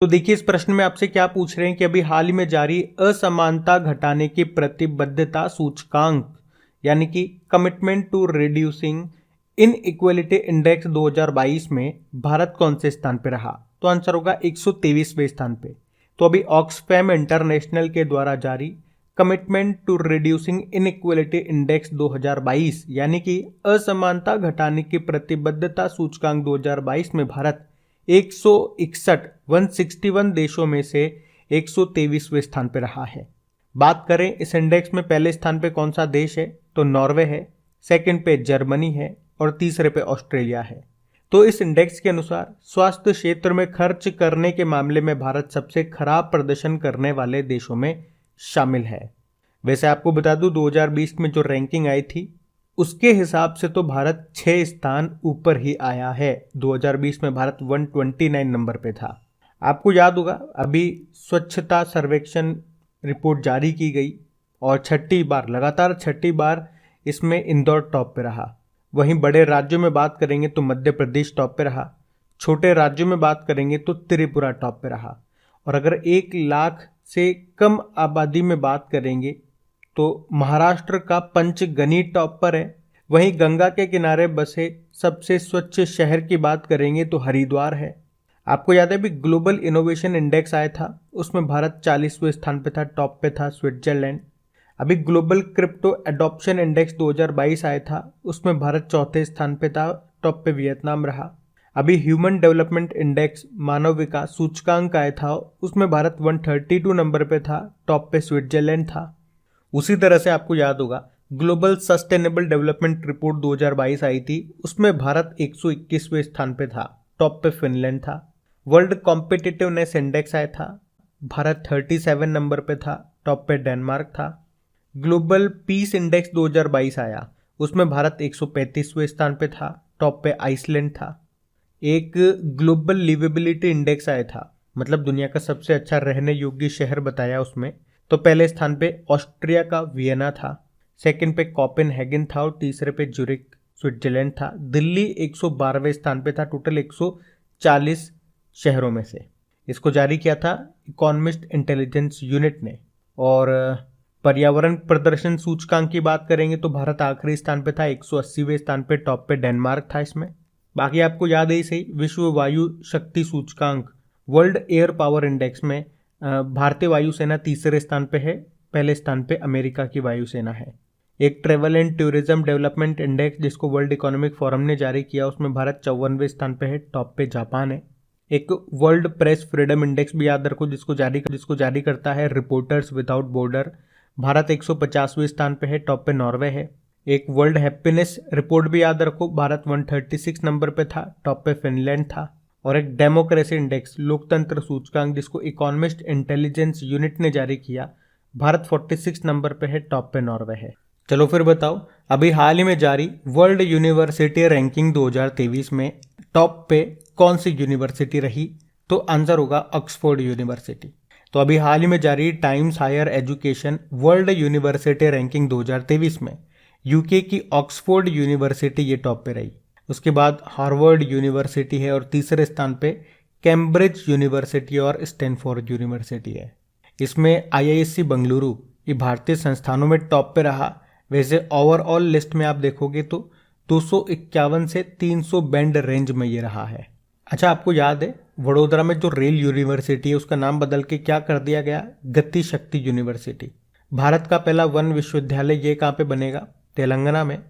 तो देखिए इस प्रश्न में आपसे क्या पूछ रहे हैं कि अभी हाल ही में जारी असमानता घटाने की प्रतिबद्धता सूचकांक यानी कि commitment to reducing inequality index 2022 में भारत कौन से स्थान पे रहा? तो आंसर होगा 123वें स्थान पे। तो अभी ऑक्सफैम इंटरनेशनल के द्वारा जारी commitment to reducing inequality index 2022 यानी कि असमानता घटाने की प्रतिबद्धता सूचकांक 2022 में भारत 161 देशों में से 123वें स्थान पर रहा है। बात करें इस इंडेक्स में पहले स्थान पे कौन सा देश है, तो नॉर्वे है, सेकंड पे जर्मनी है और तीसरे पे ऑस्ट्रेलिया है। तो इस इंडेक्स के अनुसार स्वास्थ्य क्षेत्र में खर्च करने के मामले में भारत सबसे खराब प्रदर्शन करने वाले देशों में शामिल है। वैसे आपको बता दूं 2020 में जो रैंकिंग आई थी उसके हिसाब से तो भारत 6 स्थान ऊपर ही आया है। 2020 में भारत 129 नंबर पे था। आपको याद होगा अभी स्वच्छता सर्वेक्षण रिपोर्ट जारी की गई और लगातार छठी बार इसमें इंदौर टॉप पे रहा। वहीं बड़े राज्यों में बात करेंगे तो मध्य प्रदेश टॉप पे रहा, छोटे राज्यों में बात करेंगे तो त्रिपुरा टॉप पे रहा। और अगर 1 लाख से कम आबादी में बात करेंगे तो महाराष्ट्र का पंचगनी टॉप पर है। वहीं गंगा के किनारे बसे सबसे स्वच्छ शहर की बात करेंगे तो हरिद्वार है। आपको याद है भी ग्लोबल इनोवेशन इंडेक्स आया था, उसमें भारत 40वें स्थान पे था, टॉप पे था स्विट्जरलैंड। अभी ग्लोबल क्रिप्टो एडॉप्शन इंडेक्स 2022 आया था, उसमें भारत 4थे स्थान पे था, टॉप पे वियतनाम रहा। अभी ह्यूमन डेवलपमेंट इंडेक्स मानव विकास सूचकांक आया था, उसमें भारत 132 नंबर पे था, टॉप पे स्विट्जरलैंड था। उसी तरह से आपको याद होगा ग्लोबल सस्टेनेबल डेवलपमेंट रिपोर्ट 2022 आई थी, उसमें भारत 121वें स्थान पे था, टॉप पे फिनलैंड था। वर्ल्ड कॉम्पिटिटिवनेस इंडेक्स आया था, भारत 37 नंबर पे था, टॉप पे डेनमार्क था। ग्लोबल पीस इंडेक्स 2022 आया, उसमें भारत 135वें स्थान पे था, टॉप पे आइसलैंड था। एक ग्लोबल लिवेबिलिटी इंडेक्स आया था, मतलब दुनिया का सबसे अच्छा रहने योग्य शहर बताया उसमें, तो पहले स्थान पे ऑस्ट्रिया का वियना था, सेकंड पे कोपेनहेगन था और तीसरे पे ज्यूरिख स्विट्जरलैंड था। दिल्ली 112वें स्थान पे था टोटल 140 शहरों में से। इसको जारी किया था इकोनॉमिस्ट इंटेलिजेंस यूनिट ने। और पर्यावरण प्रदर्शन सूचकांक की बात करेंगे तो भारत आखिरी स्थान पे था, 180वें स्थान पे, टॉप पे डेनमार्क था इसमें। बाकी आपको याद है ही सही, विश्व वायु शक्ति सूचकांक वर्ल्ड एयर पावर इंडेक्स में भारतीय वायुसेना तीसरे स्थान पे है, पहले स्थान पे अमेरिका की वायुसेना है। एक travel and tourism development index जिसको वर्ल्ड इकोनॉमिक फोरम ने जारी किया, उसमें भारत 54वें स्थान पे है, टॉप पे जापान है। एक वर्ल्ड प्रेस फ्रीडम इंडेक्स भी याद रखो जिसको जारी करता है रिपोर्टर्स विदाउट बॉर्डर, भारत 150वें स्थान पे है, टॉप पे नॉर्वे है। एक वर्ल्ड हैप्पीनेस रिपोर्ट भी याद रखो, भारत 136 नंबर पे था, टॉप पे फिनलैंड था। और एक डेमोक्रेसी इंडेक्स लोकतंत्र सूचकांक जिसको इकोनॉमिस्ट इंटेलिजेंस यूनिट ने जारी किया, भारत 46 नंबर पे है, टॉप पे नॉर्वे है। चलो फिर बताओ अभी हाल ही में जारी वर्ल्ड यूनिवर्सिटी रैंकिंग 2023 में टॉप पे कौन सी यूनिवर्सिटी रही? तो आंसर होगा ऑक्सफोर्ड यूनिवर्सिटी। तो अभी हाल ही में जारी Times Higher Education World University Ranking 2023 में यूके की ऑक्सफोर्ड यूनिवर्सिटी ये टॉप पे रही। उसके बाद हार्वर्ड यूनिवर्सिटी है और तीसरे स्थान पे कैम्ब्रिज यूनिवर्सिटी और स्टैनफोर्ड यूनिवर्सिटी है। इसमें आईआईएससी बेंगलुरु ये भारतीय संस्थानों में टॉप पे रहा। वैसे ओवरऑल लिस्ट में आप देखोगे तो 251 से 300 बैंड रेंज में ये रहा है। अच्छा, आपको याद है वडोदरा में जो रेल यूनिवर्सिटी है उसका नाम बदल के क्या कर दिया गया? गति शक्ति यूनिवर्सिटी। भारत का पहला वन विश्वविद्यालय ये कहाँ पे बनेगा? तेलंगाना में।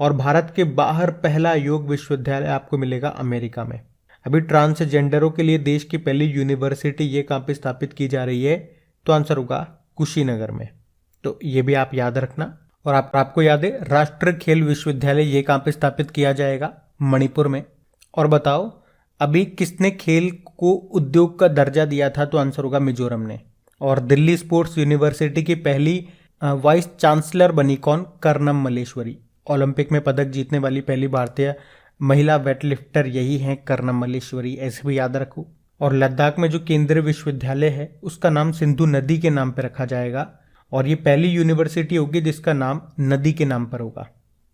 और भारत के बाहर पहला योग विश्वविद्यालय आपको मिलेगा अमेरिका में। अभी ट्रांसजेंडरों के लिए देश की पहली यूनिवर्सिटी ये कहाँ पे स्थापित की जा रही है? तो आंसर होगा कुशीनगर में। तो ये भी आप याद रखना। और आपको याद है राष्ट्रीय खेल विश्वविद्यालय ये कहाँ पे स्थापित किया जाएगा? मणिपुर में। और बताओ अभी किसने खेल को उद्योग का दर्जा दिया था? तो आंसर होगा मिजोरम ने। और दिल्ली स्पोर्ट्स यूनिवर्सिटी की पहली वाइस चांसलर बनी कौन? कर्नम मल्लेश्वरी। ओलंपिक में पदक जीतने वाली पहली भारतीय महिला वेटलिफ्टर यही हैं, कर्नम मल्लेश्वरी, ऐसे भी याद रखो। और लद्दाख में जो केंद्रीय विश्वविद्यालय है उसका नाम सिंधु नदी के नाम पर रखा जाएगा और ये पहली यूनिवर्सिटी होगी जिसका नाम नदी के नाम पर होगा।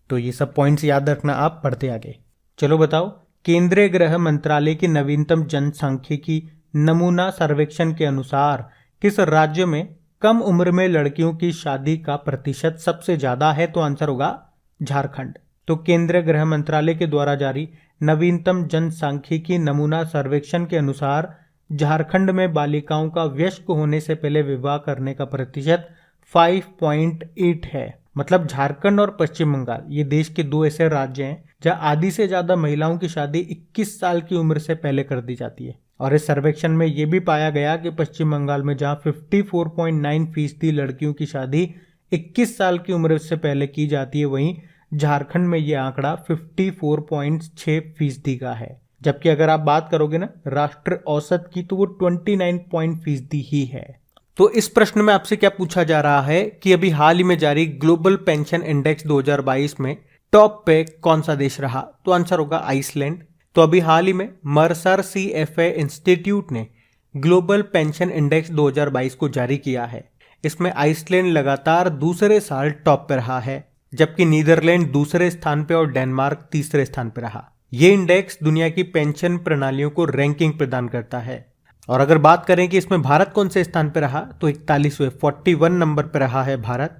तो ये सब पॉइंट्स याद रखना आप पढ़ते आगे। चलो बताओ केंद्रीय गृह मंत्रालय की नवीनतम जनसांख्यिकी नमूना सर्वेक्षण के अनुसार किस राज्य में कम उम्र में लड़कियों की शादी का प्रतिशत सबसे ज्यादा है? तो आंसर होगा झारखंड। तो केंद्रीय गृह मंत्रालय के द्वारा जारी नवीनतम जनसांख्यिकी नमूना सर्वेक्षण के अनुसार झारखंड में बालिकाओं का वयस्क होने से पहले विवाह करने का प्रतिशत 5.8 है। मतलब झारखंड और पश्चिम बंगाल ये देश के दो ऐसे राज्य हैं जहां आधी से ज्यादा महिलाओं की शादी 21 साल की उम्र से पहले कर दी जाती है। और इस सर्वेक्षण में यह भी पाया गया कि पश्चिम बंगाल में जहां 54.9% लड़कियों की शादी 21 साल की उम्र से पहले की जाती है, वहीं झारखंड में यह आंकड़ा 54.6% का है। जबकि अगर आप बात करोगे ना राष्ट्र औसत की, तो वो 29% ही है। तो इस प्रश्न में आपसे क्या पूछा जा रहा है कि अभी हाल ही में जारी ग्लोबल पेंशन इंडेक्स 2022 में टॉप पे कौन सा देश रहा? तो आंसर होगा आइसलैंड। तो अभी हाल ही में मर्सर CFA इंस्टीट्यूट ने ग्लोबल पेंशन इंडेक्स 2022 को जारी किया है। इसमें आइसलैंड लगातार दूसरे साल टॉप पे रहा है, जबकि नीदरलैंड दूसरे स्थान पे और डेनमार्क तीसरे स्थान पे रहा। ये इंडेक्स दुनिया की पेंशन प्रणालियों को रैंकिंग प्रदान करता है। और अगर बात करें कि इसमें भारत कौन से स्थान पर रहा, तो 41 नंबर पर रहा है भारत।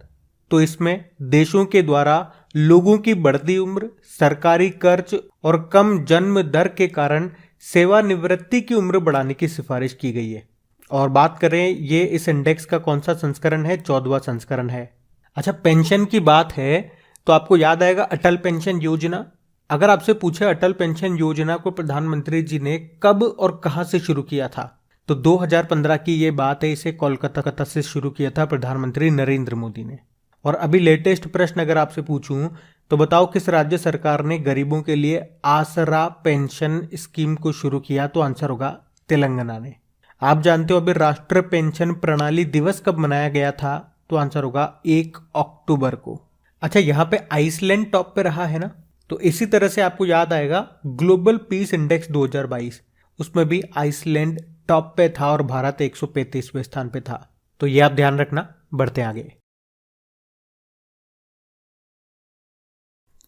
तो इसमें देशों के द्वारा लोगों की बढ़ती उम्र, सरकारी कर्ज और कम जन्म दर के कारण सेवानिवृत्ति की उम्र बढ़ाने की सिफारिश की गई है। और बात करें ये इस इंडेक्स का कौन सा संस्करण है? 14वां संस्करण है। अच्छा, पेंशन की बात है तो आपको याद आएगा अटल पेंशन योजना। अगर आपसे पूछे अटल पेंशन योजना को प्रधानमंत्री जी ने कब और कहां से शुरू किया था, तो 2015 की ये बात है। इसे कोलकाता से शुरू किया था प्रधानमंत्री नरेंद्र मोदी ने। और अभी लेटेस्ट प्रश्न अगर आपसे पूछूं तो बताओ किस राज्य सरकार ने गरीबों के लिए आसरा पेंशन स्कीम को शुरू किया? तो आंसर होगा तेलंगाना ने। आप जानते हो अभी राष्ट्रीय पेंशन प्रणाली दिवस कब मनाया गया था? तो आंसर होगा 1 अक्टूबर को। अच्छा, यहाँ पे आइसलैंड टॉप पे रहा है ना, तो इसी तरह से आपको याद आएगा ग्लोबल पीस इंडेक्स 2022, उसमें भी आइसलैंड टॉप पे था और भारत 135वें स्थान पे था। तो ये आप ध्यान रखना। बढ़ते आगे।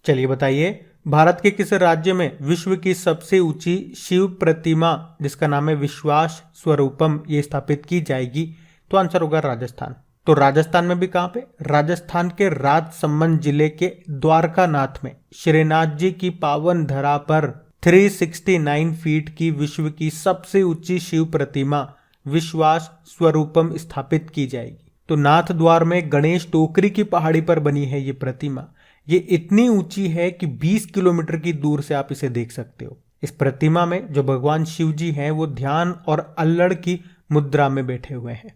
चलिए बताइए, भारत के किस राज्य में विश्व की सबसे ऊंची शिव प्रतिमा जिसका नाम है विश्वास स्वरूपम ये स्थापित की जाएगी? तो आंसर होगा राजस्थान। तो राजस्थान में भी कहां पे? राजस्थान के राजसमंद जिले के द्वारकानाथ में श्रीनाथ जी की पावन धरा पर 369 फीट की विश्व की सबसे ऊंची शिव प्रतिमा विश्वास स्वरूपम स्थापित की जाएगी। तो नाथ द्वार में गणेश टोकरी की पहाड़ी पर बनी है ये प्रतिमा। ये इतनी ऊंची है कि 20 किलोमीटर की दूर से आप इसे देख सकते हो। इस प्रतिमा में जो भगवान शिव जी हैं वो ध्यान और अल्लड़ की मुद्रा में बैठे हुए हैं।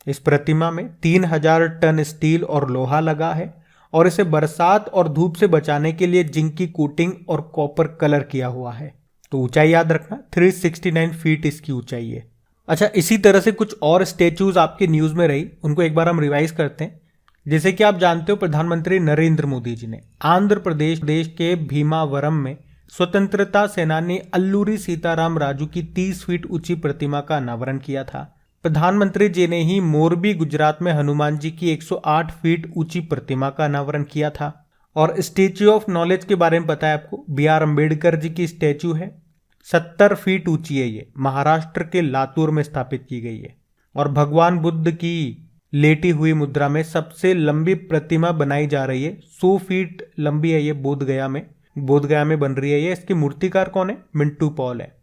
इस प्रतिमा में 3000 टन स्टील और लोहा लगा है और इसे बरसात और धूप से बचाने के लिए जिंक की कोटिंग और कॉपर कलर किया हुआ है। तो ऊंचाई याद रखना 369 फीट इसकी ऊंचाई है। अच्छा, इसी तरह से कुछ और स्टेच्यूज आपके न्यूज में रही, उनको एक बार हम रिवाइज करते हैं। जैसे कि आप जानते हो प्रधानमंत्री नरेंद्र मोदी जी ने आंध्र प्रदेश देश के भीमावरम में स्वतंत्रता सेनानी अल्लूरी सीताराम राजू की 30 फीट ऊंची प्रतिमा का अनावरण किया था। प्रधानमंत्री जी ने ही मोरबी गुजरात में हनुमान जी की 108 फीट ऊंची प्रतिमा का अनावरण किया था। और स्टेच्यू ऑफ नॉलेज के बारे में पता है आपको? BR अम्बेडकर जी की स्टेच्यू है, 70 फीट ऊंची है। ये महाराष्ट्र के लातूर में स्थापित की गई है। और भगवान बुद्ध की लेटी हुई मुद्रा में सबसे लंबी प्रतिमा बनाई जा रही है, 100 फीट लंबी है। ये बोधगया में बन रही है। ये इसकी मूर्तिकार कौन है? मिंटू पॉल है।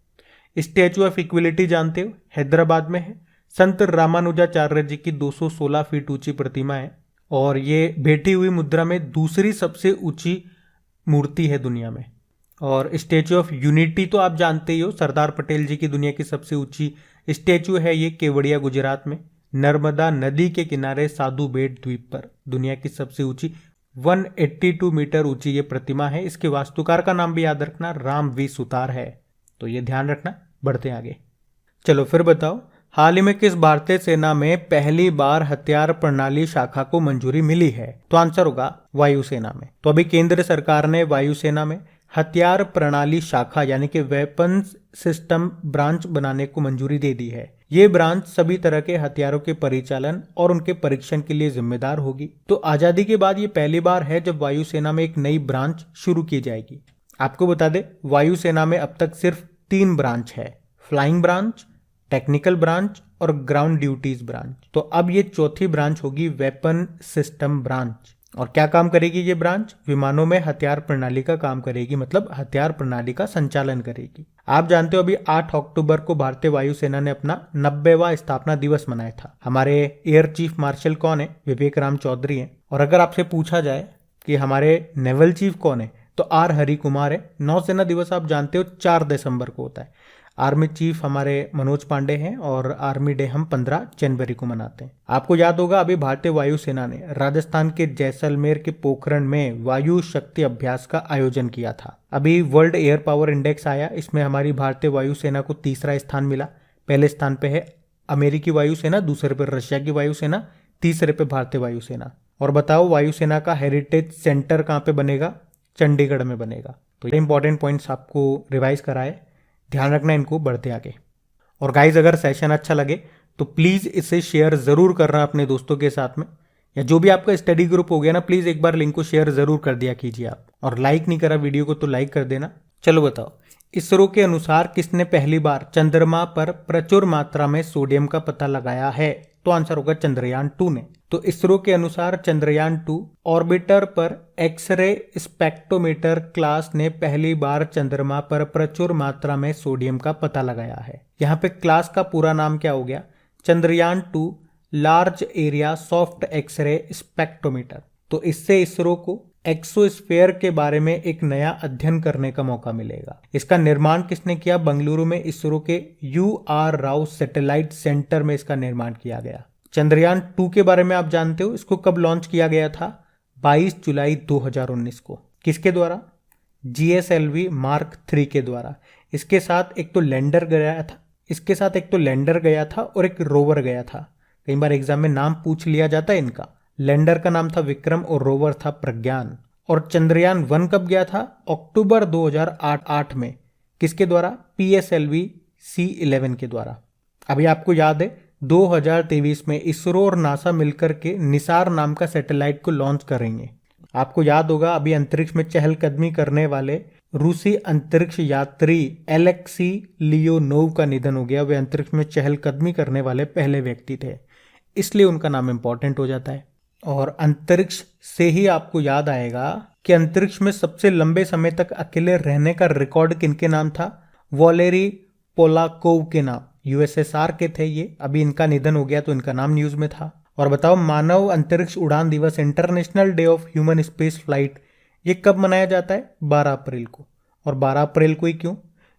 स्टैचू ऑफ इक्वलिटी जानते हो, हैदराबाद में है। संत रामानुजाचार्य जी की 216 फीट ऊंची प्रतिमा है और ये बैठी हुई मुद्रा में दूसरी सबसे ऊंची मूर्ति है दुनिया में। और स्टैचू ऑफ यूनिटी तो आप जानते ही हो, सरदार पटेल जी की दुनिया की सबसे ऊंची स्टैचू है। ये केवड़िया गुजरात में नर्मदा नदी के किनारे साधु बेट द्वीप पर दुनिया की सबसे ऊंची 182 मीटर ऊंची ये प्रतिमा है। इसके वास्तुकार का नाम भी याद रखना, राम वी सुतार है। तो ये ध्यान रखना। बढ़ते आगे। चलो फिर बताओ, हाल ही में किस भारतीय सेना में पहली बार हथियार प्रणाली शाखा को मंजूरी मिली है? तो आंसर होगा वायुसेना में। तो अभी केंद्र सरकार ने वायुसेना में हथियार प्रणाली शाखा यानी कि वेपन्स सिस्टम ब्रांच बनाने को मंजूरी दे दी है। ये ब्रांच सभी तरह के हथियारों के परिचालन और उनके परीक्षण के लिए जिम्मेदार होगी। तो आजादी के बाद ये पहली बार है जब वायुसेना में एक नई ब्रांच शुरू की जाएगी। आपको बता दें, वायुसेना में अब तक सिर्फ 3 ब्रांच है, फ्लाइंग ब्रांच, टेक्निकल ब्रांच और ग्राउंड ड्यूटीज ब्रांच। तो अब ये चौथी ब्रांच होगी वेपन सिस्टम ब्रांच। और क्या काम करेगी ये ब्रांच? विमानों में हथियार प्रणाली का काम करेगी, मतलब हथियार प्रणाली का संचालन करेगी। आप जानते हो अभी 8 अक्टूबर को भारतीय वायुसेना ने अपना 90वां स्थापना दिवस मनाया था। हमारे एयर चीफ मार्शल कौन है? विवेक राम चौधरी हैं। और अगर आपसे पूछा जाए कि हमारे नेवल चीफ कौन है, तो आर हरि कुमार है। नौसेना दिवस आप जानते हो 4 दिसंबर को होता है। आर्मी चीफ हमारे मनोज पांडे हैं और आर्मी डे हम 15 जनवरी को मनाते हैं। आपको याद होगा अभी भारतीय वायुसेना ने राजस्थान के जैसलमेर के पोखरण में वायु शक्ति अभ्यास का आयोजन किया था। अभी वर्ल्ड एयर पावर इंडेक्स आया, इसमें हमारी भारतीय वायुसेना को तीसरा स्थान मिला। पहले स्थान पे है अमेरिकी वायुसेना, दूसरे पे रशिया की वायुसेना, तीसरे पे भारतीय वायुसेना। और बताओ वायुसेना का हेरिटेज सेंटर कहाँ पे बनेगा? चंडीगढ़ में बनेगा। तो ये इंपॉर्टेंट पॉइंट्स आपको रिवाइज कराए, ध्यान रखना इनको बढ़ते आगे। और गाइज अगर सेशन अच्छा लगे तो प्लीज़ इसे शेयर ज़रूर करना अपने दोस्तों के साथ में, या जो भी आपका स्टडी ग्रुप हो गया ना, प्लीज़ एक बार लिंक को शेयर ज़रूर कर दिया कीजिए आप। और लाइक नहीं करा वीडियो को तो लाइक कर देना। चलो बताओ, इसरो के अनुसार किसने पहली बार चंद्रमा पर प्रचुर मात्रा में सोडियम का पता लगाया है? तो आंसर होगा चंद्रयान 2 ने। तो इसरो के अनुसार चंद्रयान 2 ऑर्बिटर पर एक्सरे स्पेक्ट्रोमीटर क्लास ने पहली बार चंद्रमा पर प्रचुर मात्रा में सोडियम का पता लगाया है। यहाँ पे क्लास का पूरा नाम क्या हो गया? Chandrayaan 2 large area soft X-ray spectrometer. तो इससे इसरो को एक्सोस्फीयर के बारे में एक नया अध्ययन करने का मौका मिलेगा। इसका निर्माण किसने किया? बेंगलुरु में इसरो के UR राव सैटेलाइट सेंटर में इसका निर्माण किया गया। चंद्रयान 2 के बारे में आप जानते हो, इसको कब लॉन्च किया गया था? 22 जुलाई 2019 को। किसके द्वारा? GSLV मार्क 3 के द्वारा। इसके साथ एक तो लैंडर गया था और एक रोवर गया था। कई बार एग्जाम में नाम पूछ लिया जाता है इनका। लैंडर का नाम था विक्रम और रोवर था प्रज्ञान। और चंद्रयान 1 कब गया था? अक्टूबर 2008 में। किसके द्वारा? PSLV C11 के द्वारा। अभी आपको याद है 2023 में इसरो और नासा मिलकर के निसार नाम का सैटेलाइट को लॉन्च करेंगे। आपको याद होगा अभी अंतरिक्ष में चहलकदमी करने वाले रूसी अंतरिक्ष यात्री एलेक्सी लियोनोव का निधन हो गया। वे अंतरिक्ष में चहलकदमी करने वाले पहले व्यक्ति थे, इसलिए उनका नाम इंपॉर्टेंट हो जाता है। और अंतरिक्ष से ही आपको याद आएगा कि अंतरिक्ष में सबसे लंबे समय तक अकेले रहने का रिकॉर्ड किनके नाम था? वॉलेरी पोलाकोव के नाम। USSR के थे ये। अभी इनका निधन हो गया तो इनका नाम न्यूज में था। और बताओ, मानव अंतरिक्ष उड़ान दिवस international day of human space flight ये कब मनाया जाता है? 12 अप्रैल को। और 12 अप्रैल को ही क्यों?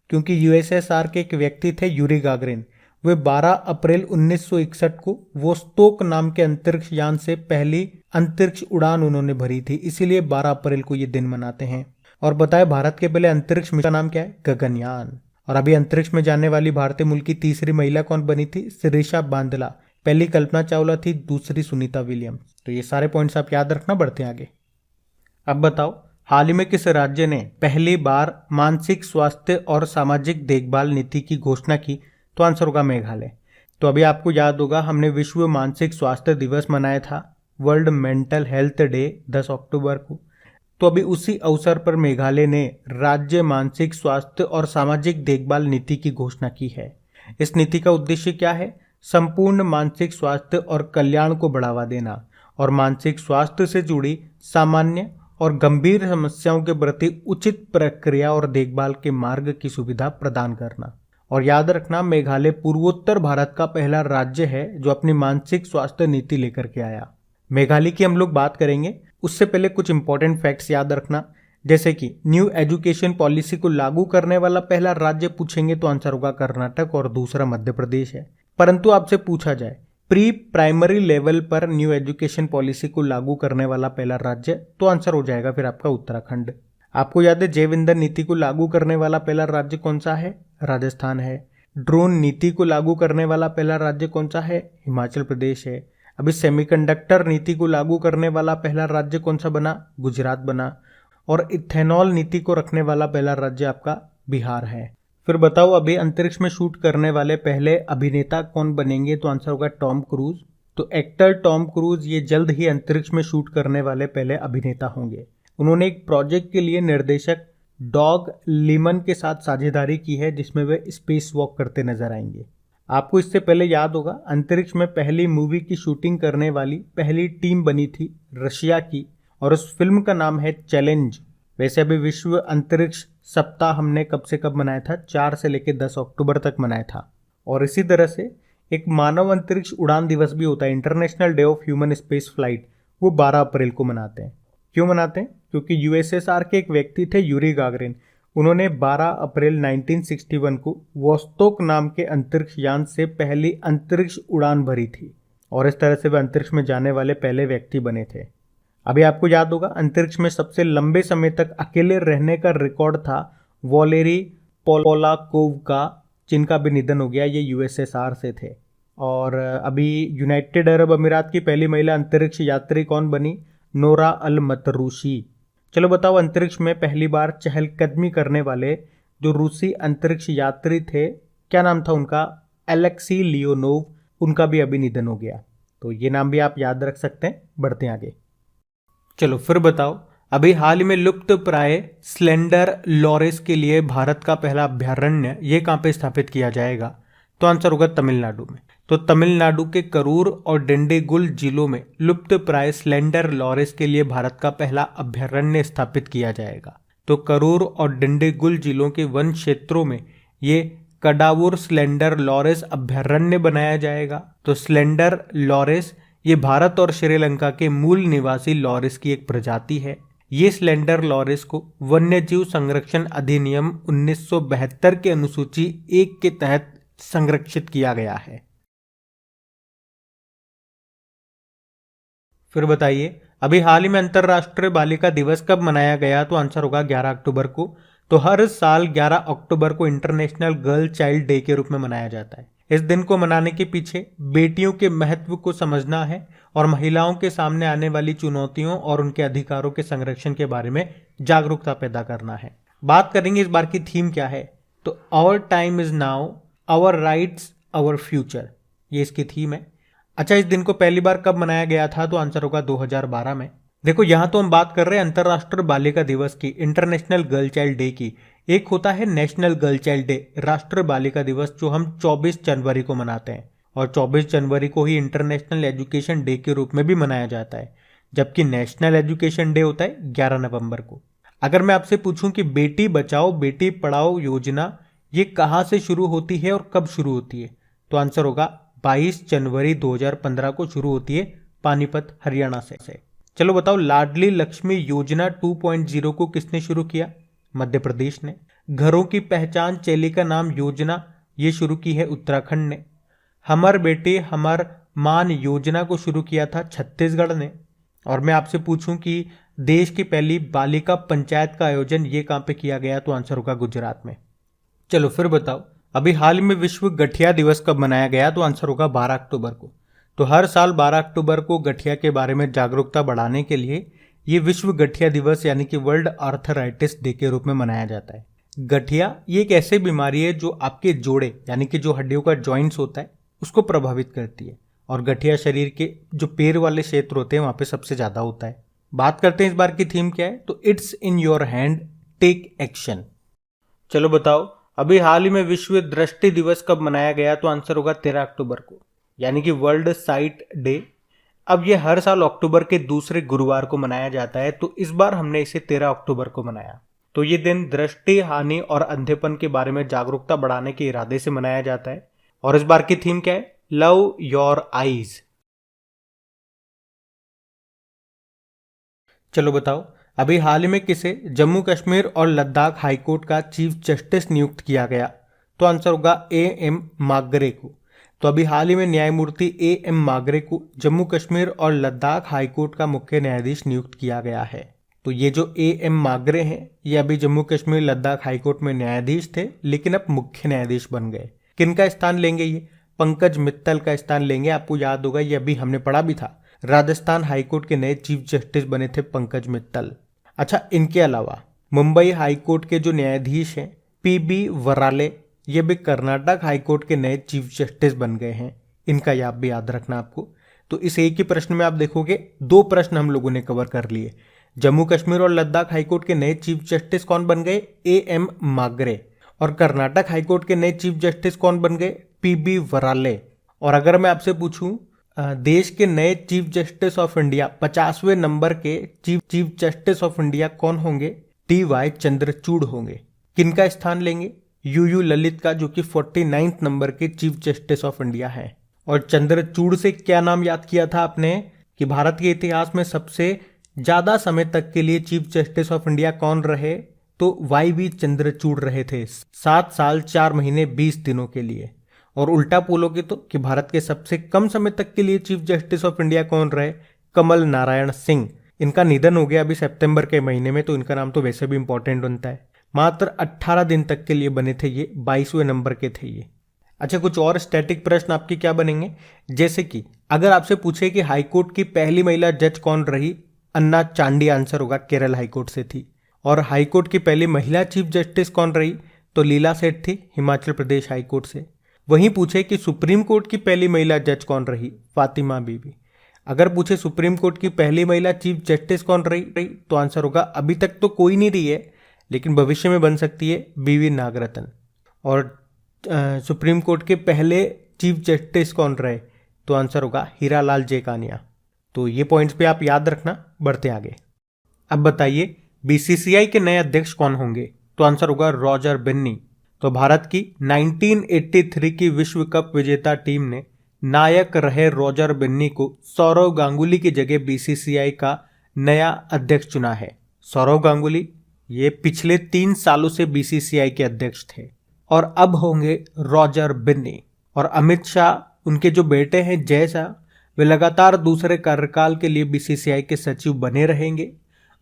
क्योंकि USSR के एक व्यक्ति थे यूरी गागरिन। वे 12 अप्रैल 1961 को वोस्तोक नाम के अंतरिक्ष यान से पहली अंतरिक्ष उड़ान उन्होंने भरी थी, इसीलिए 12 अप्रैल को ये दिन मनाते हैं। और बताए भारत के पहले अंतरिक्ष मिशन का नाम क्या है? गगनयान। और अभी अंतरिक्ष में जाने वाली भारतीय मूल की तीसरी महिला कौन बनी थी? शिरीषा बांदला। पहली कल्पना चावला थी, दूसरी सुनीता विलियम्स। तो ये सारे पॉइंट्स आप याद रखना, बढ़ते आगे। अब बताओ, हाल ही में किस राज्य ने पहली बार मानसिक स्वास्थ्य और सामाजिक देखभाल नीति की घोषणा की? तो आंसर होगा मेघालय। तो अभी आपको याद होगा हमने विश्व मानसिक स्वास्थ्य दिवस मनाया था, वर्ल्ड मेंटल हेल्थ डे 10 अक्टूबर को। तो अभी उसी अवसर पर मेघालय ने राज्य मानसिक स्वास्थ्य और सामाजिक देखभाल नीति की घोषणा की है। इस नीति का उद्देश्य क्या है? संपूर्ण मानसिक स्वास्थ्य और कल्याण को बढ़ावा देना और मानसिक स्वास्थ्य से जुड़ी सामान्य और गंभीर समस्याओं के प्रति उचित प्रक्रिया और देखभाल के मार्ग की सुविधा प्रदान करना। और याद रखना, मेघालय पूर्वोत्तर भारत का पहला राज्य है जो अपनी मानसिक स्वास्थ्य नीति लेकर के आया। मेघालय की हम लोग बात करेंगे, उससे पहले कुछ इंपॉर्टेंट फैक्ट्स याद रखना, जैसे कि न्यू एजुकेशन पॉलिसी को लागू करने वाला पहला राज्य पूछेंगे तो आंसर होगा कर्नाटक और दूसरा मध्य प्रदेश है। परंतु आपसे पूछा जाए प्री प्राइमरी लेवल पर न्यू एजुकेशन पॉलिसी को लागू करने वाला पहला राज्य, तो आंसर हो जाएगा फिर आपका उत्तराखंड। आपको याद है जैव ईंधन नीति को लागू करने वाला पहला राज्य कौन सा है? राजस्थान है। ड्रोन नीति को लागू करने वाला पहला राज्य कौन सा है? हिमाचल प्रदेश है। अभी सेमीकंडक्टर नीति को लागू करने वाला पहला राज्य कौन सा बना? गुजरात बना। और इथेनॉल नीति को रखने वाला पहला राज्य आपका बिहार है। फिर बताओ, अभी अंतरिक्ष में शूट करने वाले पहले अभिनेता कौन बनेंगे? तो आंसर होगा टॉम क्रूज। तो एक्टर टॉम क्रूज ये जल्द ही अंतरिक्ष में शूट करने वाले पहले अभिनेता होंगे। उन्होंने एक प्रोजेक्ट के लिए निर्देशक डॉग लिमन के साथ साझेदारी की है, जिसमें वे स्पेस वॉक करते नजर आएंगे। आपको इससे पहले याद होगा अंतरिक्ष में पहली मूवी की शूटिंग करने वाली पहली टीम बनी थी रशिया की, और उस फिल्म का नाम है चैलेंज। वैसे अभी विश्व अंतरिक्ष सप्ताह हमने कब से कब मनाया था, 4 से लेकर 10 अक्टूबर तक मनाया था। और इसी तरह से एक मानव अंतरिक्ष उड़ान दिवस भी होता है, international day of human space flight, वो 12 अप्रैल को मनाते हैं। क्यों मनाते हैं? क्योंकि यूएसएसआर के एक व्यक्ति थे यूरी गागरिन, उन्होंने 12 अप्रैल 1961 को वोस्तोक नाम के अंतरिक्ष यान से पहली अंतरिक्ष उड़ान भरी थी, और इस तरह से वे अंतरिक्ष में जाने वाले पहले व्यक्ति बने थे। अभी आपको याद होगा अंतरिक्ष में सबसे लंबे समय तक अकेले रहने का रिकॉर्ड था वॉलेरी पोलाकोव का, जिनका भी निधन हो गया, ये यूएसएसआर से थे। और अभी यूनाइटेड अरब अमीरात की पहली महिला अंतरिक्ष यात्री कौन बनी? नोरा अल मतरूशी। चलो बताओ, अंतरिक्ष में पहली बार चहलकदमी करने वाले जो रूसी अंतरिक्ष यात्री थे, क्या नाम था उनका? Alexei Leonov. उनका भी अभी निधन हो गया, तो ये नाम भी आप याद रख सकते हैं। बढ़ते हैं आगे। चलो फिर बताओ, अभी हाल ही में लुप्त प्राय स्लेंडर लॉरेस के लिए भारत का पहला अभ्यारण्य ये कहाँ पे स्थापित किया जाएगा? तो आंसर होगा तमिलनाडु में। तो तमिलनाडु के करूर और डिंडीगुल जिलों में लुप्त प्राय स्लेंडर लॉरेस के लिए भारत का पहला अभ्यारण्य स्थापित किया जाएगा। तो करूर और डिंडीगुल जिलों के वन क्षेत्रों में ये कडावुर स्लेंडर लॉरेस अभ्यारण्य बनाया जाएगा। तो स्लेंडर लॉरेस ये भारत और श्रीलंका के मूल निवासी लॉरेस की एक प्रजाति है। ये स्लेंडर लॉरेस को वन्यजीव संरक्षण अधिनियम 1972 के अनुसूची 1 के तहत संरक्षित किया गया है। फिर बताइए, अभी हाल ही में अंतर्राष्ट्रीय बालिका दिवस कब मनाया गया? तो आंसर होगा 11 अक्टूबर को। तो हर साल 11 अक्टूबर को इंटरनेशनल गर्ल चाइल्ड डे के रूप में मनाया जाता है। इस दिन को मनाने के पीछे बेटियों के महत्व को समझना है और महिलाओं के सामने आने वाली चुनौतियों और उनके अधिकारों के संरक्षण के बारे में जागरूकता पैदा करना है। बात करेंगे इस बार की थीम क्या है, तो our time is now, our rights our future, ये इसकी थीम है। अच्छा, इस दिन को पहली बार कब मनाया गया था? तो आंसर होगा 2012 में। देखो, यहां तो हम बात कर रहे हैं अंतर्राष्ट्रीय बालिका दिवस की, इंटरनेशनल गर्ल चाइल्ड डे की। एक होता है नेशनल गर्ल चाइल्ड डे, राष्ट्रीय बालिका दिवस, जो हम 24 जनवरी को मनाते हैं, और 24 जनवरी को ही इंटरनेशनल एजुकेशन डे के रूप में भी मनाया जाता है, जबकि नेशनल एजुकेशन डे होता है 11 नवंबर को। अगर मैं आपसे पूछूं कि बेटी बचाओ बेटी पढ़ाओ योजना ये कहां से शुरू होती है और कब शुरू होती है? तो आंसर होगा 22 जनवरी 2015 को शुरू होती है, पानीपत हरियाणा से। चलो बताओ, लाडली लक्ष्मी योजना 2.0 को किसने शुरू किया? मध्य प्रदेश ने। घरों की पहचान चेलिका नाम योजना ये शुरू की है उत्तराखंड ने। हमर बेटी हमर मान योजना को शुरू किया था छत्तीसगढ़ ने। और मैं आपसे पूछूं कि देश की पहली बालिका पंचायत का आयोजन ये कहां पे किया गया? तो आंसर होगा गुजरात में। चलो फिर बताओ, अभी हाल में विश्व गठिया दिवस कब मनाया गया? तो आंसर होगा 12 अक्टूबर को। तो हर साल 12 अक्टूबर को गठिया के बारे में जागरूकता बढ़ाने के लिए ये विश्व गठिया दिवस यानी कि वर्ल्ड आर्थराइटिस डे के रूप में मनाया जाता है। गठिया ये एक ऐसी बीमारी है जो आपके जोड़े यानी कि जो हड्डियों का जॉइंट्स होता है उसको प्रभावित करती है, और गठिया शरीर के जो पैर वाले क्षेत्र होते हैं वहां पे सबसे ज्यादा होता है। बात करते हैं इस बार की थीम क्या है, तो it's in your hand, take action. चलो बताओ, अभी हाल ही में विश्व दृष्टि दिवस कब मनाया गया? तो आंसर होगा 13 अक्टूबर को, यानी कि वर्ल्ड साइट डे। अब ये हर साल अक्टूबर के दूसरे गुरुवार को मनाया जाता है, तो इस बार हमने इसे 13 अक्टूबर को मनाया। तो ये दिन दृष्टि हानि और अंधेपन के बारे में जागरूकता बढ़ाने के इरादे से मनाया जाता है। और इस बार की थीम क्या है? Love your eyes. चलो बताओ, अभी हाल ही में किसे जम्मू कश्मीर और लद्दाख हाईकोर्ट का चीफ जस्टिस नियुक्त किया गया? तो आंसर होगा AM मागरे को। तो अभी हाल ही में न्यायमूर्ति AM मागरे को जम्मू कश्मीर और लद्दाख हाईकोर्ट का मुख्य न्यायाधीश नियुक्त किया गया है। तो ये जो AM मागरे हैं ये अभी जम्मू कश्मीर लद्दाख हाईकोर्ट में न्यायाधीश थे, लेकिन अब मुख्य न्यायाधीश बन गए। किनका स्थान लेंगे ये? पंकज मित्तल का स्थान लेंगे। आपको याद होगा ये अभी हमने पढ़ा भी था, राजस्थान हाईकोर्ट के नए चीफ जस्टिस बने थे पंकज मित्तल। अच्छा, इनके अलावा मुंबई हाईकोर्ट के जो न्यायाधीश हैं PB वराले, ये भी कर्नाटक हाईकोर्ट के नए चीफ जस्टिस बन गए हैं। इनका याद भी याद रखना आपको। तो इस एक ही प्रश्न में आप देखोगे 2 प्रश्न हम लोगों ने कवर कर लिए। जम्मू कश्मीर और लद्दाख हाईकोर्ट के नए चीफ जस्टिस कौन बन गए? AM मागरे। और कर्नाटक हाईकोर्ट के नए चीफ जस्टिस कौन बन गए? पीबी वराले। और अगर मैं आपसे पूछूं देश के नए चीफ जस्टिस ऑफ इंडिया 50वें नंबर के चीफ जस्टिस ऑफ इंडिया कौन होंगे? DY चंद्रचूड़ होंगे। किनका स्थान लेंगे? UU ललित का, जो कि 49th नंबर के चीफ जस्टिस ऑफ इंडिया है। और चंद्रचूड़ से क्या नाम याद किया था आपने कि भारत के इतिहास में सबसे ज्यादा समय तक के लिए चीफ जस्टिस ऑफ इंडिया कौन रहे? तो YV चंद्रचूड़ रहे थे, 7 साल 4 महीने 20 दिनों के लिए। और उल्टा बोलोगे तो कि भारत के सबसे कम समय तक के लिए चीफ जस्टिस ऑफ इंडिया कौन रहे? कमल नारायण सिंह। इनका निधन हो गया अभी सितंबर के महीने में, तो इनका नाम तो वैसे भी इंपॉर्टेंट बनता है। मात्र 18 दिन तक के लिए बने थे ये, 22वें नंबर के थे ये। अच्छा, कुछ और स्टैटिक प्रश्न आपके क्या बनेंगे, जैसे कि अगर आपसे पूछे कि हाईकोर्ट की पहली महिला जज कौन रही? अन्ना चांडी आंसर होगा, केरल हाईकोर्ट से थी। और हाईकोर्ट की पहली महिला चीफ जस्टिस कौन रही? तो लीला सेठ थी, हिमाचल प्रदेश हाईकोर्ट से। वहीं पूछे कि सुप्रीम कोर्ट की पहली महिला जज कौन रही? फातिमा बीबी। अगर पूछे सुप्रीम कोर्ट की पहली महिला चीफ जस्टिस कौन रही, तो आंसर होगा अभी तक तो कोई नहीं रही है, लेकिन भविष्य में बन सकती है, BV नागरत्न। और सुप्रीम कोर्ट के पहले चीफ जस्टिस कौन रहे? तो आंसर होगा हीरालाल जेकानिया। तो ये पॉइंट्स पे आप याद रखना। बढ़ते आगे। अब बताइए BCCI के नए अध्यक्ष कौन होंगे? तो आंसर होगा रॉजर बिन्नी। तो भारत की 1983 की विश्व कप विजेता टीम ने नायक रहे रॉजर बिन्नी को सौरव गांगुली की जगह BCCI का नया अध्यक्ष चुना है। सौरव गांगुली ये पिछले 3 सालों से BCCI के अध्यक्ष थे और अब होंगे रॉजर बिन्नी। और अमित शाह उनके जो बेटे हैं जय शाह, वे लगातार दूसरे कार्यकाल के लिए BCCI के सचिव बने रहेंगे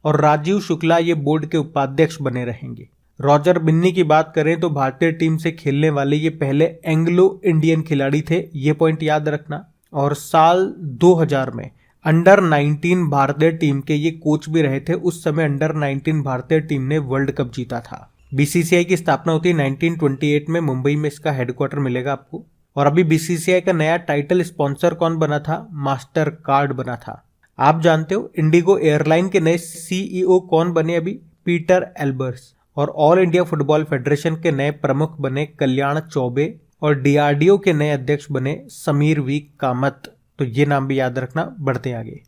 और राजीव शुक्ला ये बोर्ड के उपाध्यक्ष बने रहेंगे। रॉजर बिन्नी की बात करें तो भारतीय टीम से खेलने वाले ये पहले एंग्लो इंडियन खिलाड़ी थे, ये पॉइंट याद रखना। और साल 2000 में अंडर 19 भारतीय टीम के ये कोच भी रहे थे। उस समय अंडर 19 भारतीय टीम ने वर्ल्ड कप जीता था। BCCI की स्थापना होती है 1928 में, मुंबई में इसका हेडक्वार्टर मिलेगा आपको। और अभी BCCI का नया टाइटल स्पॉन्सर कौन बना था? मास्टर कार्ड बना था। आप जानते हो इंडिगो एयरलाइन के नए CEO कौन बने अभी? Peter Elbers. और ऑल इंडिया फुटबॉल फेडरेशन के नए प्रमुख बने कल्याण चौबे। और DRDO के नए अध्यक्ष बने समीर V कामत। तो ये नाम भी याद रखना। बढ़ते आगे।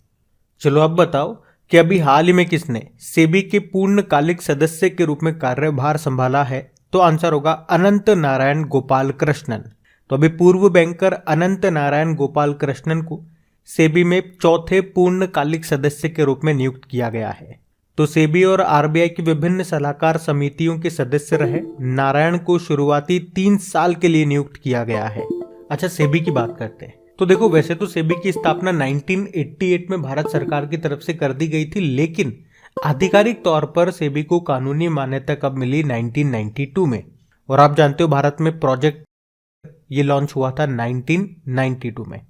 चलो अब बताओ कि अभी हाल ही में किसने सेबी के पूर्णकालिक सदस्य के रूप में कार्यभार संभाला है? तो आंसर होगा अनंत नारायण गोपाल कृष्णन। तो अभी पूर्व बैंकर अनंत नारायण गोपाल कृष्णन को सेबी में चौथे पूर्णकालिक सदस्य के रूप में नियुक्त किया गया है। तो सेबी और RBI की विभिन्न सलाहकार समितियों के सदस्य रहे नारायण को शुरुआती 3 साल के लिए नियुक्त किया गया है। अच्छा, सेबी की बात करते हैं। तो देखो, वैसे तो सेबी की स्थापना 1988 में भारत सरकार की तरफ से कर दी गई थी, लेकिन आधिकारिक तौर पर सेबी को कानूनी मान्यता कब मिली? 1992 में। और आप जानते हो भारत में प्रोजेक्ट ये लॉन्च हुआ था 1992 में,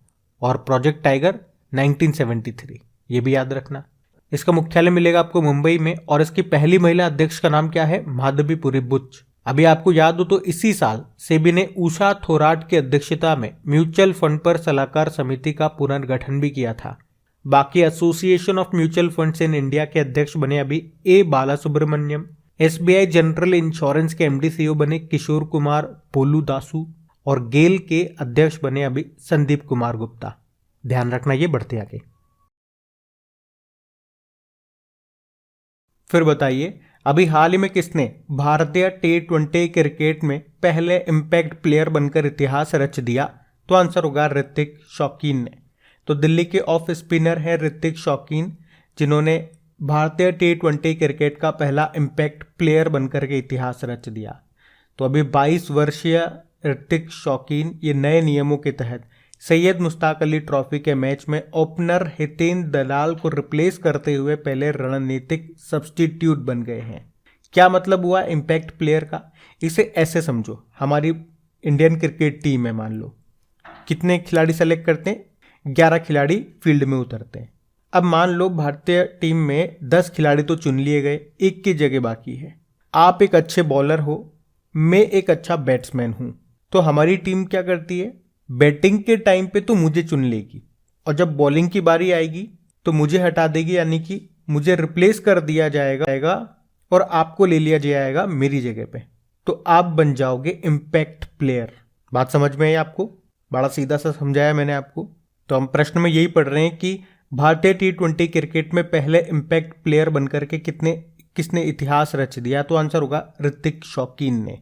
और प्रोजेक्ट टाइगर 1973, ये भी याद रखना। इसका मुख्यालय मिलेगा आपको मुंबई में। और इसकी पहली महिला अध्यक्ष का नाम क्या है? माधवीपुरी बुच। अभी आपको याद हो तो इसी साल सेबी ने उषा थोराट की अध्यक्षता में म्यूचुअल फंड पर सलाहकार समिति का पुनर्गठन भी किया था। बाकी Association of Mutual Funds in India के अध्यक्ष बने अभी A Balasubramaniam. SBI General Insurance के MD CEO बने किशोर कुमार पोलू दासू। और गेल के अध्यक्ष बने अभी संदीप कुमार गुप्ता। ध्यान रखना ये। बढ़ते आगे। फिर बताइए अभी हाल ही में किसने भारतीय T20 क्रिकेट में पहले इम्पैक्ट प्लेयर बनकर इतिहास रच दिया? तो आंसर होगा ऋतिक शौकीन ने। तो दिल्ली के ऑफ स्पिनर है ऋतिक शौकीन, जिन्होंने भारतीय T20 क्रिकेट का पहला इम्पैक्ट प्लेयर बनकर के इतिहास रच दिया। तो अभी 22 वर्षीय ऋतिक शौकीन ये नए नियमों के तहत सैयद मुश्ताक अली ट्रॉफी के मैच में ओपनर हितेन दलाल को रिप्लेस करते हुए पहले रणनीतिक सब्स्टिट्यूट बन गए हैं। क्या मतलब हुआ इम्पैक्ट प्लेयर का? इसे ऐसे समझो, हमारी इंडियन क्रिकेट टीम है, मान लो कितने खिलाड़ी सेलेक्ट करते हैं? 11 खिलाड़ी फील्ड में उतरते हैं। अब मान लो भारतीय टीम में 10 खिलाड़ी तो चुन लिए गए, एक की जगह बाकी है। आप एक अच्छे बॉलर हो, मैं एक अच्छा बैट्समैन हूं, तो हमारी टीम क्या करती है? बैटिंग के टाइम पे तो मुझे चुन लेगी, और जब बॉलिंग की बारी आएगी तो मुझे हटा देगी, यानी कि मुझे रिप्लेस कर दिया जाएगा और आपको ले लिया जाएगा मेरी जगह पे। तो आप बन जाओगे इम्पैक्ट प्लेयर। बात समझ में आई आपको? बड़ा सीधा सा समझाया मैंने आपको। तो हम प्रश्न में यही पढ़ रहे हैं कि भारतीय T20 क्रिकेट में पहले इम्पैक्ट प्लेयर बनकर के किसने इतिहास रच दिया? तो आंसर होगा ऋतिक शौकीन ने।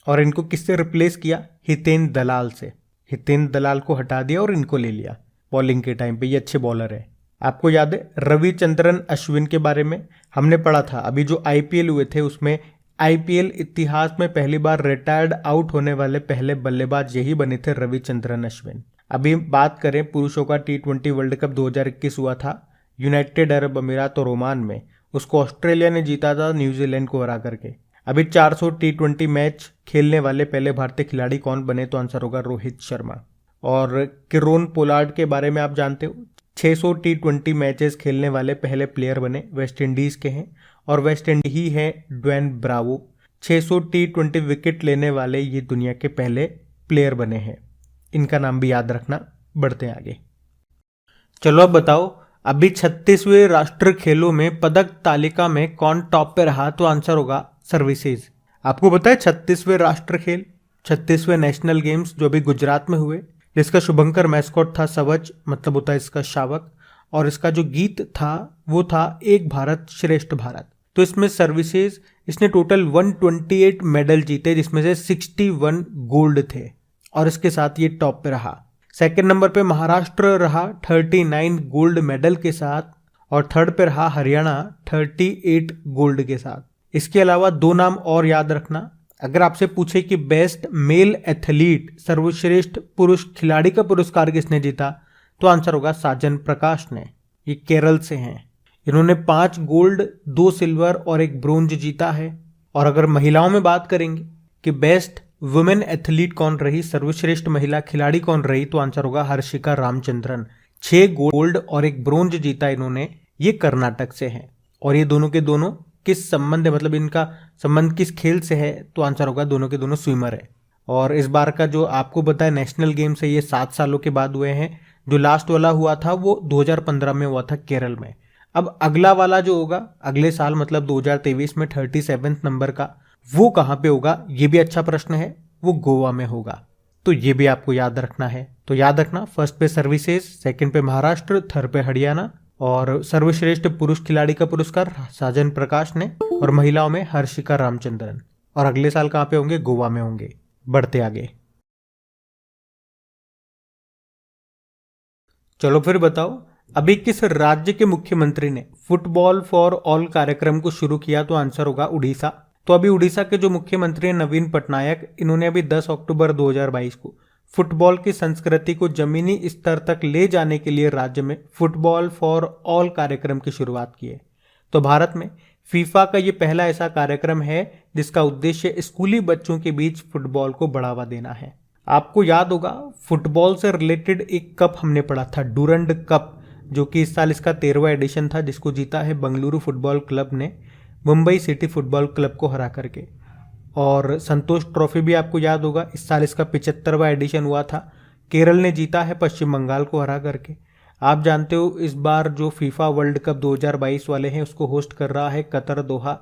और इनको किससे रिप्लेस किया? हितेन दलाल से। हितेन दलाल को हटा दिया और इनको ले लिया बॉलिंग के टाइम पे। ये अच्छे बॉलर है। आपको याद है रविचंद्रन अश्विन के बारे में हमने पढ़ा था। अभी जो IPL हुए थे उसमें IPL इतिहास में पहली बार रिटायर्ड आउट होने वाले पहले बल्लेबाज यही बने थे, रविचंद्रन अश्विन। अभी बात करें पुरुषों का T20 वर्ल्ड कप 2021 हुआ था यूनाइटेड अरब अमीरात और ओमान में। उसको ऑस्ट्रेलिया ने जीता था न्यूजीलैंड को हरा करके। अभी 400 T20 मैच खेलने वाले पहले भारतीय खिलाड़ी कौन बने? तो आंसर होगा रोहित शर्मा। और किरोन पोलार्ड के बारे में आप जानते हो, 600 T20 मैचेस खेलने वाले पहले प्लेयर बने, वेस्ट इंडीज के हैं और वेस्ट इंडीज ही है ड्वेन ब्रावो। 600 T20 विकेट लेने वाले ये दुनिया के पहले प्लेयर बने हैं। इनका नाम भी याद रखना। बढ़ते हैं आगे। चलो अब बताओ, अभी 36वें राष्ट्रीय खेलों में पदक तालिका में कौन टॉप पे रहा? तो आंसर होगा सर्विसेज। आपको पता है 36वें राष्ट्रीय खेल, 36वें नेशनल गेम्स जो अभी गुजरात में हुए, जिसका शुभंकर मैस्कॉट था सवज, मतलब होता है इसका शावक, और इसका जो गीत था वो था एक भारत श्रेष्ठ भारत। तो इसमें सर्विसेज इसने टोटल 128 मेडल जीते, जिसमें से 61 गोल्ड थे और इसके साथ ये टॉप पे रहा। सेकंड नंबर पे महाराष्ट्र रहा 39 गोल्ड मेडल के साथ, और थर्ड पे रहा हरियाणा 38 गोल्ड के साथ। इसके अलावा दो नाम और याद रखना। अगर आपसे पूछे कि बेस्ट मेल एथलीट, सर्वश्रेष्ठ पुरुष खिलाड़ी का पुरस्कार किसने जीता? तो आंसर होगा साजन प्रकाश ने। ये केरल से हैं। इन्होंने 5 गोल्ड, 2 सिल्वर और 1 ब्रोंज जीता है। और अगर महिलाओं में बात करेंगे कि बेस्ट वुमेन एथलीट कौन रही, सर्वश्रेष्ठ महिला खिलाड़ी कौन रही, तो आंसर होगा हर्षिका रामचंद्रन। 6 गोल्ड और 1 ब्रोंज जीता इन्होंने। ये कर्नाटक से हैं। और ये दोनों के दोनों किस संबंध है, मतलब इनका संबंध किस खेल से है? तो आंसर होगा दोनों के दोनों स्विमर है। और इस बार का जो आपको पता है नेशनल गेम्स है, ये 7 सालों के बाद हुए हैं। जो लास्ट वाला हुआ था वो 2015 में हुआ था केरल में। अब अगला वाला जो होगा अगले साल, मतलब 2023 में 37 नंबर का, वो कहाँ पे होगा? ये भी अच्छा प्रश्न है। वो गोवा में होगा। तो ये भी आपको याद रखना है। तो याद रखना, फर्स्ट पे सर्विसेज, सेकंड पे महाराष्ट्र, थर्ड पे हरियाणा, और सर्वश्रेष्ठ पुरुष खिलाड़ी का पुरस्कार साजन प्रकाश ने, और महिलाओं में हर्षिका रामचंद्रन। और अगले साल कहाँ पे होंगे? गोवा में होंगे। बढ़ते आगे। चलो फिर बताओ, अभी किस राज्य के मुख्यमंत्री ने फुटबॉल फॉर ऑल कार्यक्रम को शुरू किया? तो आंसर होगा उड़ीसा। तो अभी उड़ीसा के जो मुख्यमंत्री हैं नवीन पटनायक, इन्होंने अभी 10 अक्टूबर 2022 को फुटबॉल की संस्कृति को जमीनी स्तर तक ले जाने के लिए राज्य में फुटबॉल फॉर ऑल कार्यक्रम की शुरुआत की है। तो भारत में फीफा का ये पहला ऐसा कार्यक्रम है जिसका उद्देश्य स्कूली बच्चों के बीच फुटबॉल को बढ़ावा देना है। आपको याद होगा फुटबॉल से रिलेटेड एक कप हमने पढ़ा था, डूरंड कप, जो कि इस साल इसका 13वां एडिशन था, जिसको जीता है बंगलुरु फुटबॉल क्लब ने मुंबई सिटी फुटबॉल क्लब को हरा करके। और संतोष ट्रॉफी भी आपको याद होगा, इस साल इसका 75वां एडिशन हुआ था। केरल ने जीता है पश्चिम बंगाल को हरा करके। आप जानते हो इस बार जो फीफा वर्ल्ड कप 2022 वाले हैं उसको होस्ट कर रहा है कतर दोहा,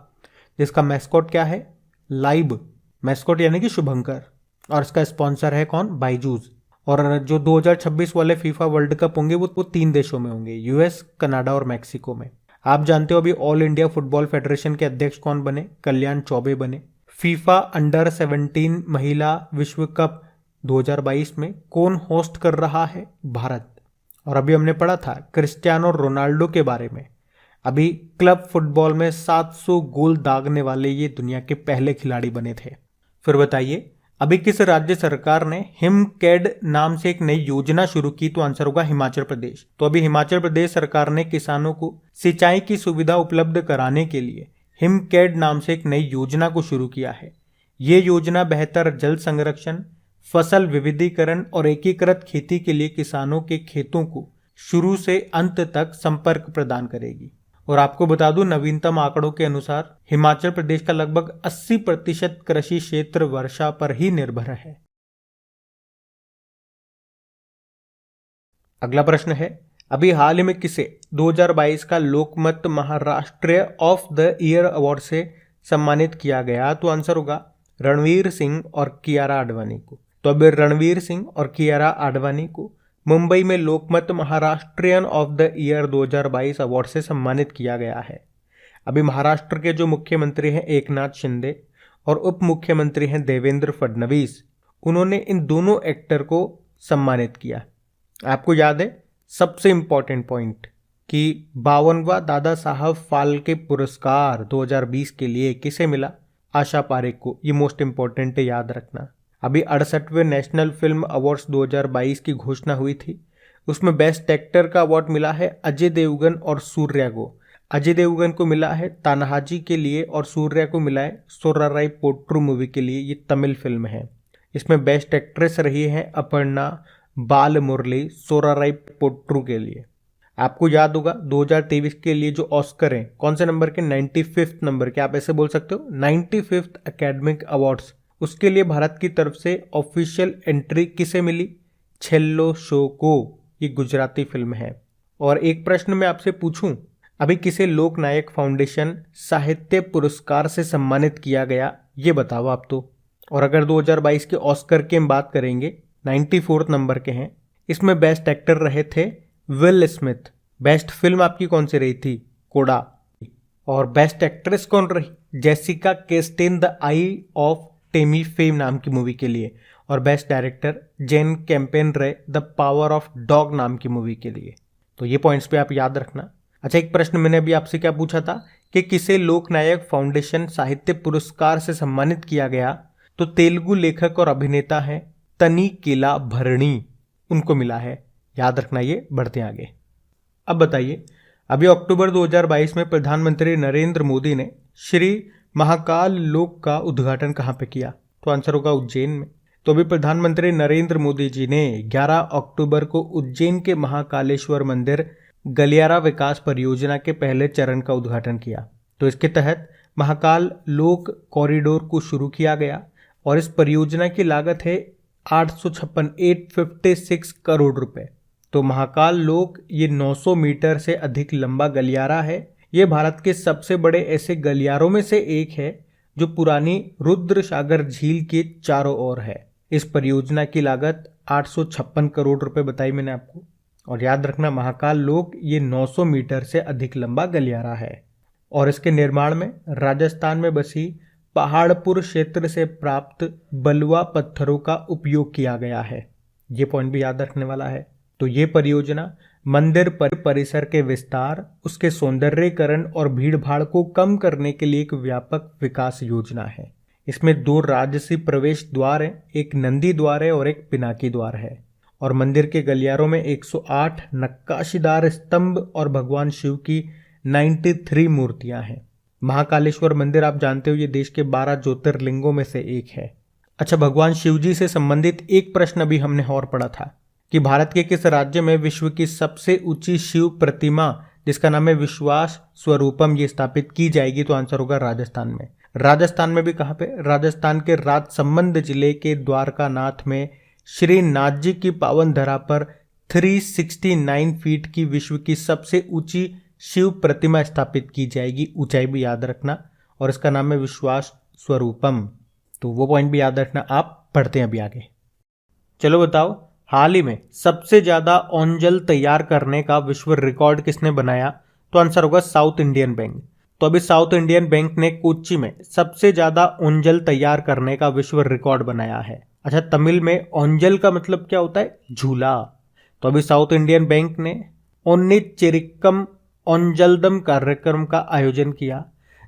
जिसका मैस्कॉट क्या है? लाइव मैस्कॉट यानी कि शुभंकर, और इसका स्पॉन्सर है कौन? बाइजूस। और जो 2026 वाले फीफा वर्ल्ड कप होंगे वो 3 देशों में होंगे, यूएस, कनाडा और मैक्सिको में। आप जानते हो अभी ऑल इंडिया फुटबॉल फेडरेशन के अध्यक्ष कौन बने? कल्याण चौबे बने। फीफा अंडर 17 महिला विश्व कप 2022 में कौन होस्ट कर रहा है? भारत। और अभी हमने पढ़ा था क्रिस्टियानो रोनाल्डो के बारे में। अभी क्लब फुटबॉल में 700 गोल दागने वाले ये दुनिया के पहले खिलाड़ी बने थे। फिर बताइए, अभी किस राज्य सरकार ने हिमकैड नाम से एक नई योजना शुरू की? तो आंसर होगा हिमाचल प्रदेश। तो अभी हिमाचल प्रदेश सरकार ने किसानों को सिंचाई की सुविधा उपलब्ध कराने के लिए हिमकैड नाम से एक नई योजना को शुरू किया है। ये योजना बेहतर जल संरक्षण, फसल विविधीकरण और एकीकृत खेती के लिए किसानों के खेतों को शुरू से अंत तक संपर्क प्रदान करेगी। और आपको बता दूं, नवीनतम आंकड़ों के अनुसार हिमाचल प्रदेश का लगभग 80% कृषि क्षेत्र वर्षा पर ही निर्भर है। अगला प्रश्न है, अभी हाल ही में किसे 2022 का Lokmat Maharashtra of the year award से सम्मानित किया गया? तो आंसर होगा रणवीर सिंह और कियारा आडवाणी को। तो अभी रणवीर सिंह और कियारा आडवाणी को मुंबई में Lokmat Maharashtrian of the year 2022 award से सम्मानित किया गया है। अभी महाराष्ट्र के जो मुख्यमंत्री हैं एकनाथ शिंदे और उप मुख्यमंत्री हैं देवेंद्र फडणवीस, उन्होंने इन दोनों एक्टर को सम्मानित किया। आपको याद है सबसे इंपॉर्टेंट पॉइंट कि 52वां दादा साहब फाल्के पुरस्कार 2020 के लिए किसे मिला? आशा पारेख को। ये मोस्ट इंपॉर्टेंट है, याद रखना। अभी 68वें नेशनल फिल्म अवार्ड्स 2022 की घोषणा हुई थी। उसमें बेस्ट एक्टर का अवार्ड मिला है अजय देवगन और सूर्या को। अजय देवगन को मिला है तानाहाजी के लिए और सूर्या को मिला है सोराराई पोट्रू मूवी के लिए। ये तमिल फिल्म है। इसमें बेस्ट एक्ट्रेस रही है अपर्णा बाल मुरली सोराराई पोट्रू के लिए। आपको याद होगा 2023 के लिए जो ऑस्कर हैं कौन से नंबर के? 95th नंबर के, आप ऐसे बोल सकते हो 95th एकेडमिक अवार्ड्स। उसके लिए भारत की तरफ से ऑफिशियल एंट्री किसे मिली? छेल्लो शो को। ये गुजराती फिल्म है। और एक प्रश्न मैं आपसे पूछूं, अभी किसे लोक नायक फाउंडेशन साहित्य पुरस्कार से सम्मानित किया गया? ये बताओ आप तो। और अगर 2022 के ऑस्कर की हम बात करेंगे 94th नंबर के हैं। इसमें बेस्ट एक्टर रहे थे विल स्मिथ। बेस्ट फिल्म आपकी कौन सी रही थी? कोडा। और बेस्ट एक्ट्रेस कौन रही? Jessica Chastain the I of Temi fame नाम की मूवी के लिए। और बेस्ट डायरेक्टर जेन कैम्पेन रहे द पावर ऑफ डॉग नाम की मूवी के लिए। तो ये पॉइंट्स पे आप याद रखना। अच्छा, एक प्रश्न मैंने अभी आपसे क्या पूछा था कि किसे लोकनायक फाउंडेशन साहित्य पुरस्कार से सम्मानित किया गया? तो तेलुगु लेखक और अभिनेता हैं तनिकेला भरणी, उनको मिला है। याद रखना ये। बढ़ते आगे। अब बताइए, अभी अक्टूबर 2022 में प्रधानमंत्री नरेंद्र मोदी ने श्री महाकाल लोक का उद्घाटन कहाँ पे किया? तो आंसर होगा उज्जैन में। तो अभी प्रधानमंत्री नरेंद्र मोदी जी ने 11 अक्टूबर को उज्जैन के महाकालेश्वर मंदिर गलियारा विकास परियोजना के पहले चरण का उद्घाटन किया। तो इसके तहत महाकाल लोक कॉरिडोर को शुरू किया गया और इस परियोजना की लागत है 856 करोड़ रुपए। तो महाकाल लोक ये 900 मीटर से अधिक लंबा गलियारा है। ये भारत के सबसे बड़े ऐसे गलियारों में से एक है जो पुरानी रुद्र सागर झील के चारों ओर है। इस परियोजना की लागत 856 करोड़ रुपए बताई मैंने आपको। और याद रखना महाकाल लोक ये 900 मीटर से अधिक लंबा गलियारा है और इसके निर्माण में राजस्थान में बसी पहाड़पुर क्षेत्र से प्राप्त बलुआ पत्थरों का उपयोग किया गया है। ये पॉइंट भी याद रखने वाला है। तो ये परियोजना मंदिर परिसर के विस्तार, उसके सौंदर्यीकरण और भीड़भाड़ को कम करने के लिए एक व्यापक विकास योजना है। इसमें 2 राजसी प्रवेश द्वार हैं, एक नंदी द्वार है और एक पिनाकी द्वार है। और मंदिर के गलियारों में 108 नक्काशीदार स्तंभ और भगवान शिव की 93 मूर्तियां हैं। महाकालेश्वर मंदिर आप जानते हो ये देश के 12 ज्योतिर्लिंगों में से एक है। अच्छा, भगवान शिव जी से संबंधित एक प्रश्न अभी हमने और पढ़ा था कि भारत के किस राज्य में विश्व की सबसे ऊंची शिव प्रतिमा जिसका नाम है विश्वास स्वरूपम ये स्थापित की जाएगी? तो आंसर होगा राजस्थान में। राजस्थान में भी कहाँ पे? राजस्थान के राजसमंद जिले के द्वारका नाथ में श्री नाथ जी की पावन धरा पर 369 फीट की विश्व की सबसे ऊंची शिव प्रतिमा स्थापित की जाएगी। ऊंचाई भी याद रखना और इसका नाम है विश्वास स्वरूपम। तो वो पॉइंट भी याद रखना। आप पढ़ते हैं अभी आगे। चलो बताओ, हाल ही में सबसे ज्यादा ओंजल तैयार करने का विश्व रिकॉर्ड किसने बनाया? तो आंसर होगा साउथ इंडियन बैंक। तो अभी साउथ इंडियन बैंक ने कोच्चि में सबसे ज्यादा ओंजल तैयार करने का विश्व रिकॉर्ड बनाया है। अच्छा, तमिल में ओंजल का मतलब क्या होता है? झूला। तो अभी साउथ इंडियन बैंक ने ओन्निचिरिक्कम ओंजलदम कार्यक्रम का आयोजन किया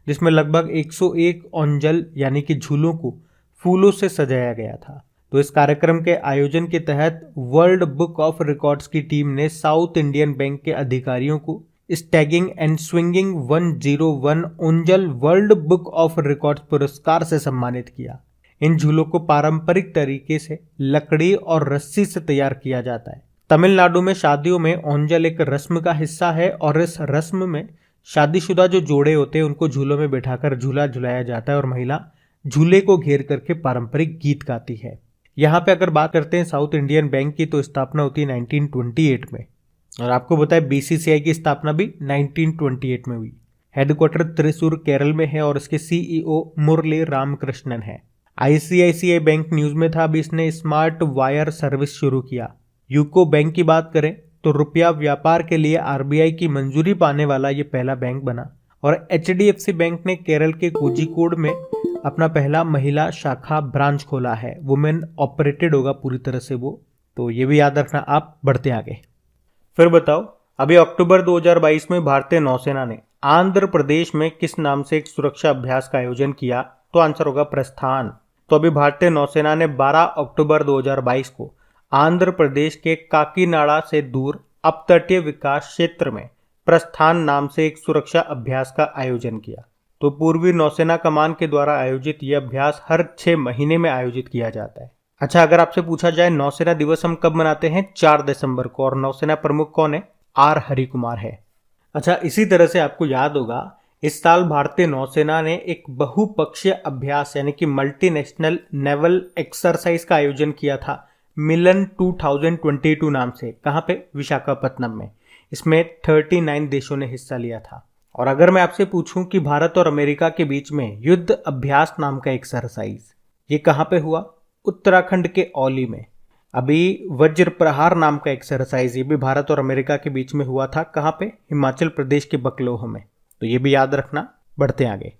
जिसमें लगभग 101 ओंजल यानी कि झूलों को फूलों से सजाया गया था। तो इस कार्यक्रम के आयोजन के तहत वर्ल्ड बुक ऑफ रिकॉर्ड्स की टीम ने साउथ इंडियन बैंक के अधिकारियों को staggering and swinging 101 oonjal world book of records पुरस्कार से सम्मानित किया। इन झूलों को पारंपरिक तरीके से लकड़ी और रस्सी से तैयार किया जाता है। तमिलनाडु में शादियों में ओंजल एक रस्म का हिस्सा है और इस रस्म में शादीशुदा जो जोड़े होते हैं उनको झूलों में बिठाकर झूला झुलाया जाता है और महिला झूले को घेर करके पारंपरिक गीत गाती है। यहाँ पे अगर बात करते हैं साउथ इंडियन बैंक की तो स्थापना होती है 1928 में और आपको बताया बीसीसीआई की स्थापना भी 1928 में हुई। हेडक्वार्टर त्रिशूर केरल में है और इसके सीईओ मुरली रामकृष्णन है। आईसीआईसीआई बैंक न्यूज में था, अभी इसने स्मार्ट वायर सर्विस शुरू किया। यूको बैंक की बात करें तो रुपया व्यापार के लिए आरबीआई की मंजूरी पाने वाला ये पहला बैंक बना। और एचडीएफसी बैंक ने केरल के कोझिकोड में अपना पहला महिला शाखा ब्रांच खोला है। वुमेन ऑपरेटेड होगा पूरी तरह से वो, तो ये भी याद रखना आप। बढ़ते आगे। फिर बताओ, अभी अक्टूबर 2022 में भारतीय नौसेना ने आंध्र प्रदेश में किस नाम से एक सुरक्षा अभ्यास का आयोजन किया? तो आंसर होगा प्रस्थान। तो अभी भारतीय नौसेना ने 12 अक्टूबर 2022 को आंध्र प्रदेश के काकीनाडा से दूर अपतटीय विकास क्षेत्र में प्रस्थान नाम से एक सुरक्षा अभ्यास का आयोजन किया। तो पूर्वी नौसेना कमान के द्वारा आयोजित यह अभ्यास हर 6 महीने में आयोजित किया जाता है। अच्छा, अगर आपसे पूछा जाए नौसेना दिवस हम कब मनाते हैं? 4 दिसंबर को। और नौसेना प्रमुख कौन है? आर हरिकुमार है। अच्छा, इसी तरह से आपको याद होगा इस साल भारतीय नौसेना ने एक बहुपक्षीय अभ्यास यानी कि मल्टीनेशनल नेवल एक्सरसाइज का आयोजन किया था, मिलन 2022 नाम से। कहाँ पे? विशाखापत्तनम में। इसमें 39 देशों ने हिस्सा लिया था। और अगर मैं आपसे पूछूं कि भारत और अमेरिका के बीच में युद्ध अभ्यास नाम का एक्सरसाइज ये कहाँ पे हुआ? उत्तराखंड के औली में। अभी वज्र प्रहार नाम का एक्सरसाइज ये भी भारत और अमेरिका के बीच में हुआ था। कहाँ पे? हिमाचल प्रदेश के बकलोह में। तो ये भी याद रखना। बढ़ते आगे।